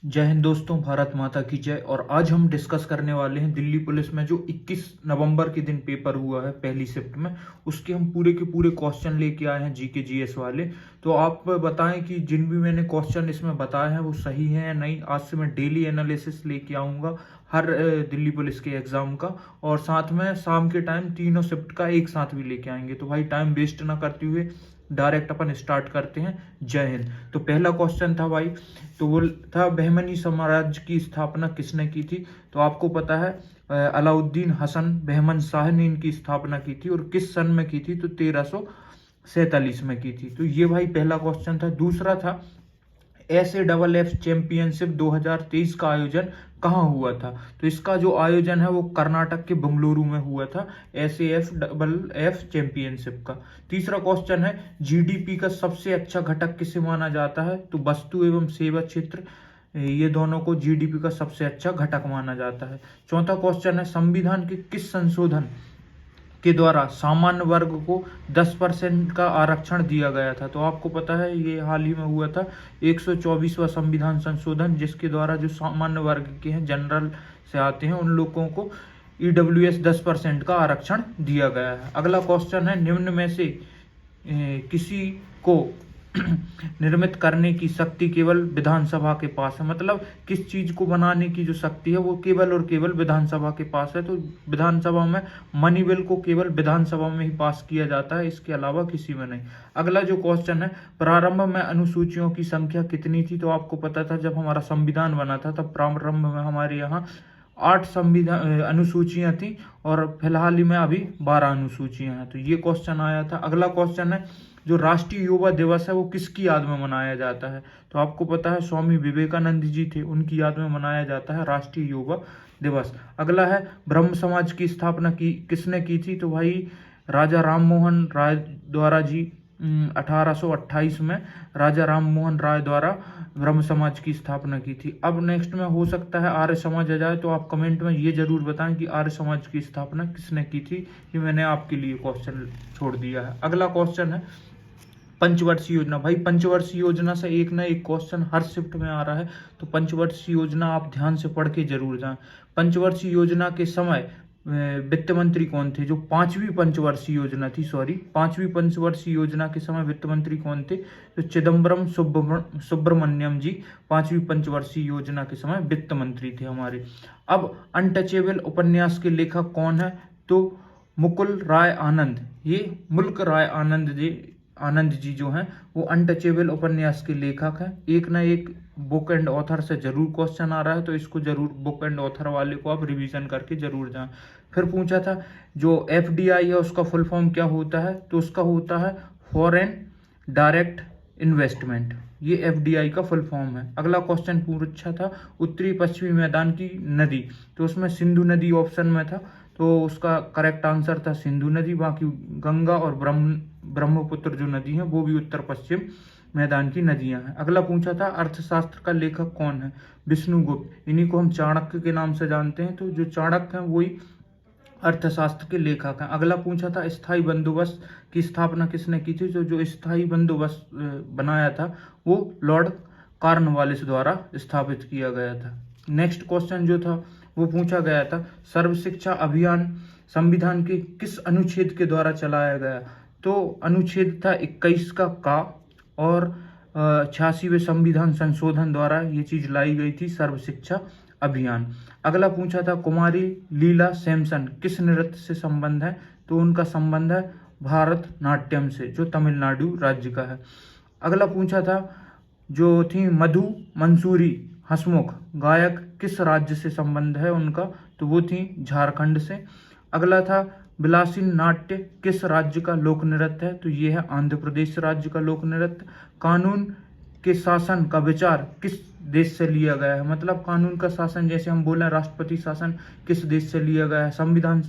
जय हिंद दोस्तों, भारत माता की जय। और आज हम डिस्कस करने वाले हैं दिल्ली पुलिस में जो 21 नवंबर के दिन पेपर हुआ है पहली शिफ्ट में, उसके हम पूरे के पूरे क्वेश्चन लेके आए हैं जीके जीएस वाले। तो आप बताएं कि जिन भी मैंने क्वेश्चन इसमें बताए हैं वो सही है या नहीं। आज से मैं डेली एनालिसिस लेके आऊँगा हर दिल्ली पुलिस के एग्जाम का, और साथ में शाम के टाइम तीनों शिफ्ट का एक साथ भी लेके आएंगे। तो भाई टाइम वेस्ट ना करते हुए डायरेक्ट अपन स्टार्ट करते हैं। जय हिंद। तो पहला क्वेश्चन था भाई, तो वो था बहमनी साम्राज्य की स्थापना किसने की थी। तो आपको पता है अलाउद्दीन हसन बहमन शाह ने इनकी स्थापना की थी, और किस सन में की थी, तो 1347 में की थी। तो ये भाई पहला क्वेश्चन था। दूसरा था SAFF चैंपियनशिप 2023 का आयोजन कहाँ हुआ था। तो इसका जो आयोजन है वो कर्नाटक के बंगलुरु में हुआ था, SAFF चैंपियनशिप का। तीसरा क्वेश्चन है GDP का सबसे अच्छा घटक किसे माना जाता है। तो वस्तु एवं सेवा क्षेत्र, ये दोनों को GDP का सबसे अच्छा घटक माना जाता है। चौथा क्वेश्चन है संविधान के किस संशोधन के द्वारा सामान्य वर्ग को 10% का आरक्षण दिया गया था। तो आपको पता है ये हाल ही में हुआ था 124वां संविधान संशोधन, जिसके द्वारा जो सामान्य वर्ग के हैं, जनरल से आते हैं, उन लोगों को EWS 10% का आरक्षण दिया गया है। अगला क्वेश्चन है निम्न में से किसी को निर्मित करने की शक्ति केवल विधानसभा के पास है। मतलब किस चीज को बनाने की जो शक्ति है वो केवल और केवल विधानसभा के पास है। तो विधानसभा में मनी बिल को केवल विधानसभा में ही पास किया जाता है, इसके अलावा किसी में नहीं। अगला जो क्वेश्चन है प्रारंभ में अनुसूचियों की संख्या कितनी थी। तो आपको पता था जब हमारा संविधान बना था तब प्रारंभ में हमारे यहाँ 8 संविधान अनुसूचियां थी, और फिलहाल ही में अभी 12 अनुसूचियां हैं। तो ये क्वेश्चन आया था। अगला क्वेश्चन है जो राष्ट्रीय युवा दिवस है वो किसकी याद में मनाया जाता है। तो आपको पता है स्वामी विवेकानंद जी थे, उनकी याद में मनाया जाता है राष्ट्रीय युवा दिवस। अगला है ब्रह्म समाज की स्थापना की किसने की थी। तो भाई राजा राम मोहन राय द्वारा जी 1828 में राजा राम मोहन राय द्वारा ब्रह्म समाज की स्थापना की थी। अब नेक्स्ट में हो सकता है आर्य समाज आ जाए, तो आप कमेंट में ये जरूर बताएं कि आर्य समाज की स्थापना किसने की थी। ये मैंने आपके लिए क्वेश्चन छोड़ दिया है। अगला क्वेश्चन है पंचवर्षीय योजना। भाई पंचवर्षीय योजना से एक ना एक क्वेश्चन हर शिफ्ट में आ रहा है, तो पंचवर्षीय योजना आप ध्यान से पढ़ के जरूर जाएं। पंचवर्षीय योजना के समय वित्त मंत्री कौन थे। जो पांचवी पंचवर्षीय योजना थी, पांचवी पंचवर्षीय योजना के समय वित्त मंत्री कौन थे। तो चिदम्बरम सुब्रमण्यम जी पांचवी पंचवर्षीय योजना के समय वित्त मंत्री थे हमारे। अब अनटचेबल उपन्यास के लेखक कौन है। तो मुकुल राय आनंद, ये मुल्क राय आनंद जी जो हैं वो अनटचेबल उपन्यास के लेखक हैं। एक ना एक बुक एंड ऑथर से जरूर क्वेश्चन आ रहा है, तो इसको जरूर बुक एंड ऑथर वाले को आप रिवीजन करके जरूर जाएं। फिर पूछा था जो FDI है उसका फुल फॉर्म क्या होता है। तो उसका होता है फॉरेन डायरेक्ट इन्वेस्टमेंट, ये FDI का फुल फॉर्म है। अगला क्वेश्चन पूछा था उत्तरी पश्चिमी मैदान की नदी। तो उसमें सिंधु नदी ऑप्शन में था, तो उसका करेक्ट आंसर था सिंधु नदी। बाकी गंगा और ब्रह्मपुत्र जो नदी है वो भी उत्तर पश्चिम मैदान की नदियां हैं। अगला पूछा था अर्थशास्त्र का लेखक कौन है। विष्णुगुप्त, इन्हीं को हम चाणक्य के नाम से जानते हैं। तो जो चाणक्य हैं वही अर्थशास्त्र के लेखक हैं। अगला पूछा था स्थायी बंदोबस्त की स्थापना किसने की थी। तो जो स्थायी बंदोबस्त बनाया था वो लॉर्ड कॉर्नवालिस द्वारा स्थापित किया गया था। नेक्स्ट क्वेश्चन जो था वो पूछा गया था सर्व शिक्षा अभियान संविधान के किस अनुच्छेद के द्वारा चलाया गया। तो अनुच्छेद था 21 का, और 86वें संविधान संशोधन द्वारा ये चीज लाई गई थी, सर्व शिक्षा अभियान। अगला पूछा था कुमारी लीला सैमसन किस नृत्य से संबंध है। तो उनका संबंध है भारत नाट्यम से, जो तमिलनाडु राज्य का है। अगला पूछा था जो थी मधु मंसूरी हंसमुख गायक किस राज्य से संबंध है उनका। तो वो थी झारखंड से। अगला था विलासी नाट्य किस राज्य का लोक नृत्य है। तो ये है आंध्र प्रदेश राज्य का लोक नृत्य। कानून के शासन का विचार किस देश से लिया गया है। मतलब कानून का शासन, जैसे हम बोले राष्ट्रपति शासन, किस देश से लिया गया है। संविधान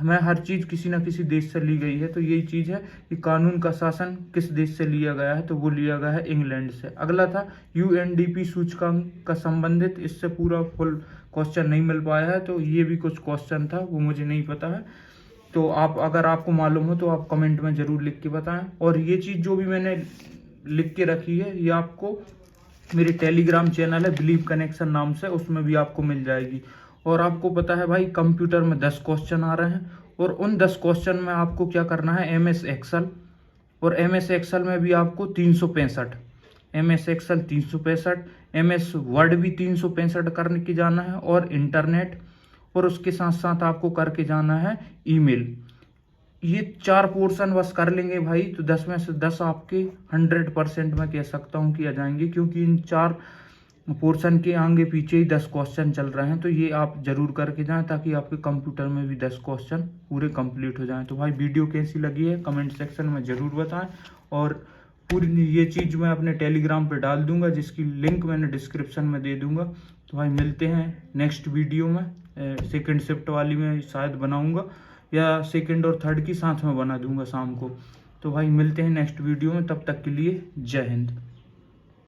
में हर चीज किसी न किसी देश से ली गई है, तो यही चीज है कि कानून का शासन किस देश से लिया गया है। तो वो लिया गया है इंग्लैंड से। अगला था UNDP सूचकांक का संबंधित, इससे पूरा फुल क्वेश्चन नहीं मिल पाया है, तो ये भी कुछ क्वेश्चन था वो मुझे नहीं पता है। तो आप अगर आपको मालूम हो तो आप कमेंट में जरूर लिख के बताएं। और ये चीज जो भी मैंने लिख के रखी है ये आपको मेरी टेलीग्राम चैनल है बिलीव कनेक्शन नाम से, उसमें भी आपको मिल जाएगी। और आपको पता है भाई कंप्यूटर में 10 क्वेश्चन आ रहे हैं और उन 10 क्वेश्चन में आपको क्या करना है, MS एक्सेल, और MS एक्सेल में भी आपको 365, MS एक्सेल 365, MS वर्ड भी 365 करने की जाना है, और इंटरनेट, और उसके साथ साथ आपको करके जाना है ईमेल। ये 4 पोर्शन बस कर लेंगे भाई तो 10 में से 10 आपके 100% मैं कह सकता हूँ कि आ जाएंगे, क्योंकि इन 4 पोर्शन के आगे पीछे ही 10 क्वेश्चन चल रहे हैं। तो ये आप जरूर करके जाएं ताकि आपके कंप्यूटर में भी 10 क्वेश्चन पूरे कंप्लीट हो जाएं। तो भाई वीडियो कैसी लगी है कमेंट सेक्शन में ज़रूर बताएं, और पूरी ये चीज़ मैं अपने टेलीग्राम पे डाल दूंगा जिसकी लिंक मैंने डिस्क्रिप्शन में दे दूंगा। तो भाई मिलते हैं नेक्स्ट वीडियो में, सेकेंड शिफ्ट वाली में शायद बनाऊँगा, या सेकेंड और थर्ड की साथ में बना दूंगा शाम को। तो भाई मिलते हैं नेक्स्ट वीडियो में, तब तक के लिए जय हिंद।